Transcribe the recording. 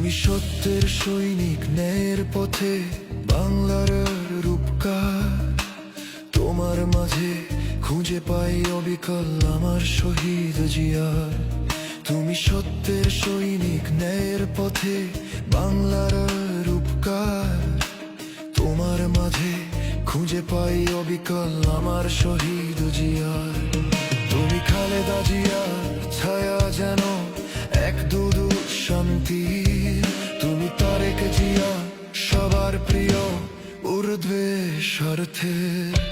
তুমি সত্যের সৈনিক, ন্যায়ের পথে বাংলার রূপকার। তোমার মাঝে খুঁজে পাই অবিকল আমার শহীদ জিয়ার। তুমি সত্যের সৈনিক, ন্যায়ের পথে বাংলার রূপকার। তোমার মাঝে খুঁজে পাই অবিকল আমার শহীদ জিয়ার। তুমি খালেদা জিয়ার ছায়া যেন এক দূর শান্তির। তুমি তারেক জিয়া সবার প্রিয়, ঊর্ধ্বে স্বার্থের।